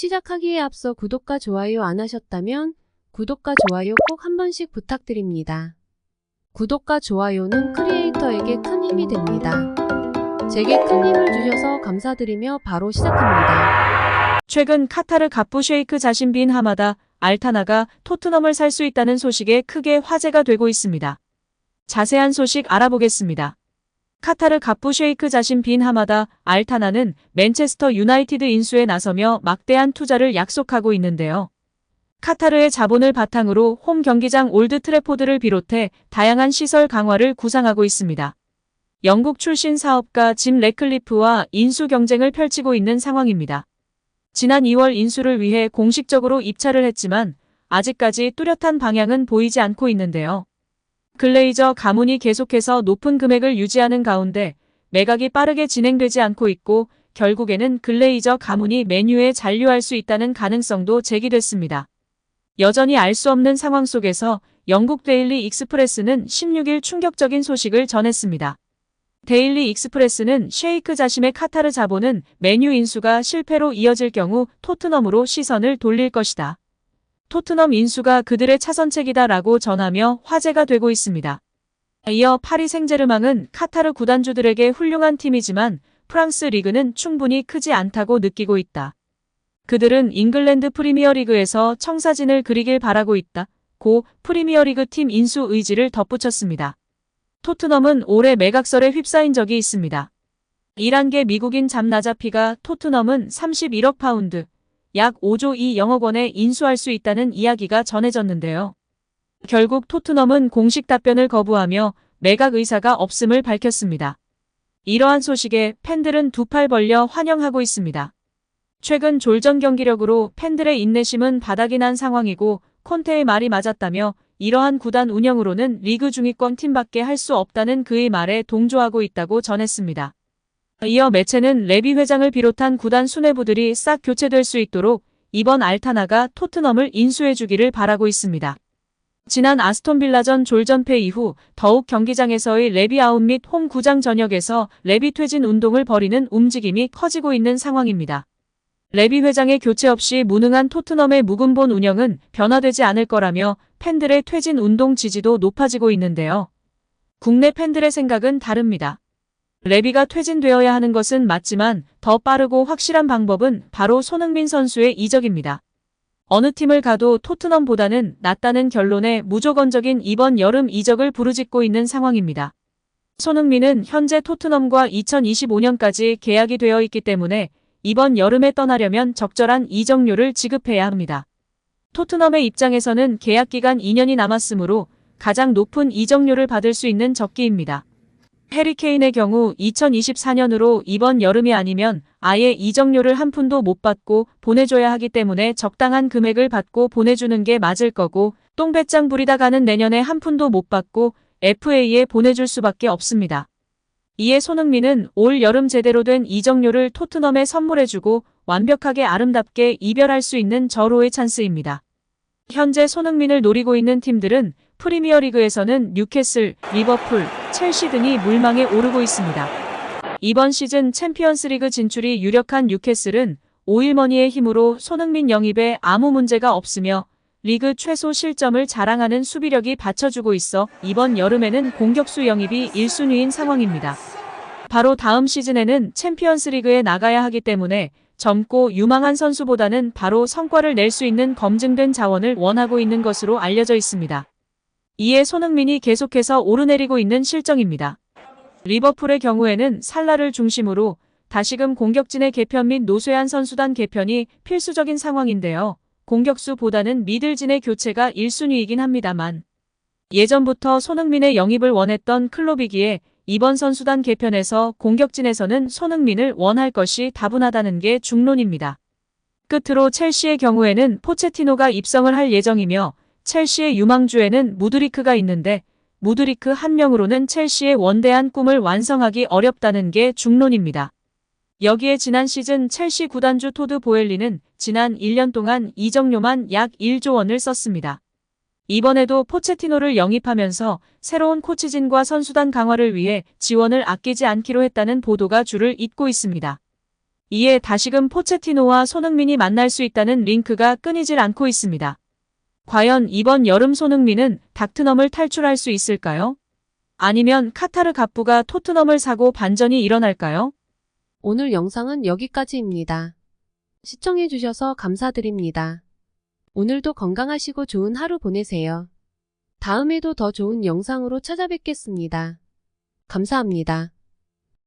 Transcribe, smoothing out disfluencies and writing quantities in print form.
시작하기에 앞서 구독과 좋아요 안 하셨다면 구독과 좋아요 꼭 한 번씩 부탁드립니다. 구독과 좋아요는 크리에이터에게 큰 힘이 됩니다. 제게 큰 힘을 주셔서 감사드리며 바로 시작합니다. 최근 카타르 갑부 쉐이크 자신 빈 하마다 알타나가 토트넘을 살 수 있다는 소식에 크게 화제가 되고 있습니다. 자세한 소식 알아보겠습니다. 카타르 갑부 쉐이크 자신 빈 하마다 알타나는 맨체스터 유나이티드 인수에 나서며 막대한 투자를 약속하고 있는데요. 카타르의 자본을 바탕으로 홈 경기장 올드 트래포드를 비롯해 다양한 시설 강화를 구상하고 있습니다. 영국 출신 사업가 짐 래클리프와 인수 경쟁을 펼치고 있는 상황입니다. 지난 2월 인수를 위해 공식적으로 입찰을 했지만 아직까지 뚜렷한 방향은 보이지 않고 있는데요. 글레이저 가문이 계속해서 높은 금액을 유지하는 가운데 매각이 빠르게 진행되지 않고 있고 결국에는 글레이저 가문이 맨유에 잔류할 수 있다는 가능성도 제기됐습니다. 여전히 알 수 없는 상황 속에서 영국 데일리 익스프레스는 16일 충격적인 소식을 전했습니다. 데일리 익스프레스는 쉐이크 자심의 카타르 자본은 맨유 인수가 실패로 이어질 경우 토트넘으로 시선을 돌릴 것이다. 토트넘 인수가 그들의 차선책이다라고 전하며 화제가 되고 있습니다. 이어 파리 생제르맹은 카타르 구단주들에게 훌륭한 팀이지만 프랑스 리그는 충분히 크지 않다고 느끼고 있다. 그들은 잉글랜드 프리미어리그에서 청사진을 그리길 바라고 있다. 고 프리미어리그 팀 인수 의지를 덧붙였습니다. 토트넘은 올해 매각설에 휩싸인 적이 있습니다. 11개 미국인 잠 나자피가 토트넘은 31억 파운드, 약 5조 2영억 원에 인수할 수 있다는 이야기가 전해졌는데요. 결국 토트넘은 공식 답변을 거부하며 매각 의사가 없음을 밝혔습니다. 이러한 소식에 팬들은 두 팔 벌려 환영하고 있습니다. 최근 졸전 경기력으로 팬들의 인내심은 바닥이 난 상황이고 콘테의 말이 맞았다며 이러한 구단 운영으로는 리그 중위권 팀밖에 할 수 없다는 그의 말에 동조하고 있다고 전했습니다. 이어 매체는 레비 회장을 비롯한 구단 수뇌부들이 싹 교체될 수 있도록 이번 알타나가 토트넘을 인수해주기를 바라고 있습니다. 지난 아스톤빌라전 졸전패 이후 더욱 경기장에서의 레비 아웃 및 홈 구장 전역에서 레비 퇴진 운동을 벌이는 움직임이 커지고 있는 상황입니다. 레비 회장의 교체 없이 무능한 토트넘의 묵은본 운영은 변화되지 않을 거라며 팬들의 퇴진 운동 지지도 높아지고 있는데요. 국내 팬들의 생각은 다릅니다. 레비가 퇴진되어야 하는 것은 맞지만 더 빠르고 확실한 방법은 바로 손흥민 선수의 이적입니다. 어느 팀을 가도 토트넘보다는 낫다는 결론에 무조건적인 이번 여름 이적을 부르짖고 있는 상황입니다. 손흥민은 현재 토트넘과 2025년까지 계약이 되어 있기 때문에 이번 여름에 떠나려면 적절한 이적료를 지급해야 합니다. 토트넘의 입장에서는 계약 기간 2년이 남았으므로 가장 높은 이적료를 받을 수 있는 적기입니다. 해리 케인의 경우 2024년으로 이번 여름이 아니면 아예 이적료를 한 푼도 못 받고 보내줘야 하기 때문에 적당한 금액을 받고 보내주는 게 맞을 거고 똥배짱 부리다 가는 내년에 한 푼도 못 받고 FA에 보내줄 수밖에 없습니다. 이에 손흥민은 올 여름 제대로 된 이적료를 토트넘에 선물해주고 완벽하게 아름답게 이별할 수 있는 절호의 찬스입니다. 현재 손흥민을 노리고 있는 팀들은 프리미어리그에서는 뉴캐슬, 리버풀, 첼시 등이 물망에 오르고 있습니다. 이번 시즌 챔피언스리그 진출이 유력한 뉴캐슬은 오일머니의 힘으로 손흥민 영입에 아무 문제가 없으며 리그 최소 실점을 자랑하는 수비력이 받쳐주고 있어 이번 여름에는 공격수 영입이 1순위인 상황입니다. 바로 다음 시즌에는 챔피언스리그에 나가야 하기 때문에 젊고 유망한 선수보다는 바로 성과를 낼 수 있는 검증된 자원을 원하고 있는 것으로 알려져 있습니다. 이에 손흥민이 계속해서 오르내리고 있는 실정입니다. 리버풀의 경우에는 살라를 중심으로 다시금 공격진의 개편 및 노쇠한 선수단 개편이 필수적인 상황인데요. 공격수보다는 미들진의 교체가 1순위이긴 합니다만 예전부터 손흥민의 영입을 원했던 클롭이기에 이번 선수단 개편에서 공격진에서는 손흥민을 원할 것이 다분하다는 게 중론입니다. 끝으로 첼시의 경우에는 포체티노가 입성을 할 예정이며 첼시의 유망주에는 무드리크가 있는데 무드리크 한 명으로는 첼시의 원대한 꿈을 완성하기 어렵다는 게 중론입니다. 여기에 지난 시즌 첼시 구단주 토드 보엘리는 지난 1년 동안 이적료만 약 1조 원을 썼습니다. 이번에도 포체티노를 영입하면서 새로운 코치진과 선수단 강화를 위해 지원을 아끼지 않기로 했다는 보도가 줄을 잇고 있습니다. 이에 다시금 포체티노와 손흥민이 만날 수 있다는 링크가 끊이질 않고 있습니다. 과연 이번 여름 손흥민은 닥트넘을 탈출할 수 있을까요? 아니면 카타르 갑부가 토트넘을 사고 반전이 일어날까요? 오늘 영상은 여기까지입니다. 시청해주셔서 감사드립니다. 오늘도 건강하시고 좋은 하루 보내세요. 다음에도 더 좋은 영상으로 찾아뵙겠습니다. 감사합니다.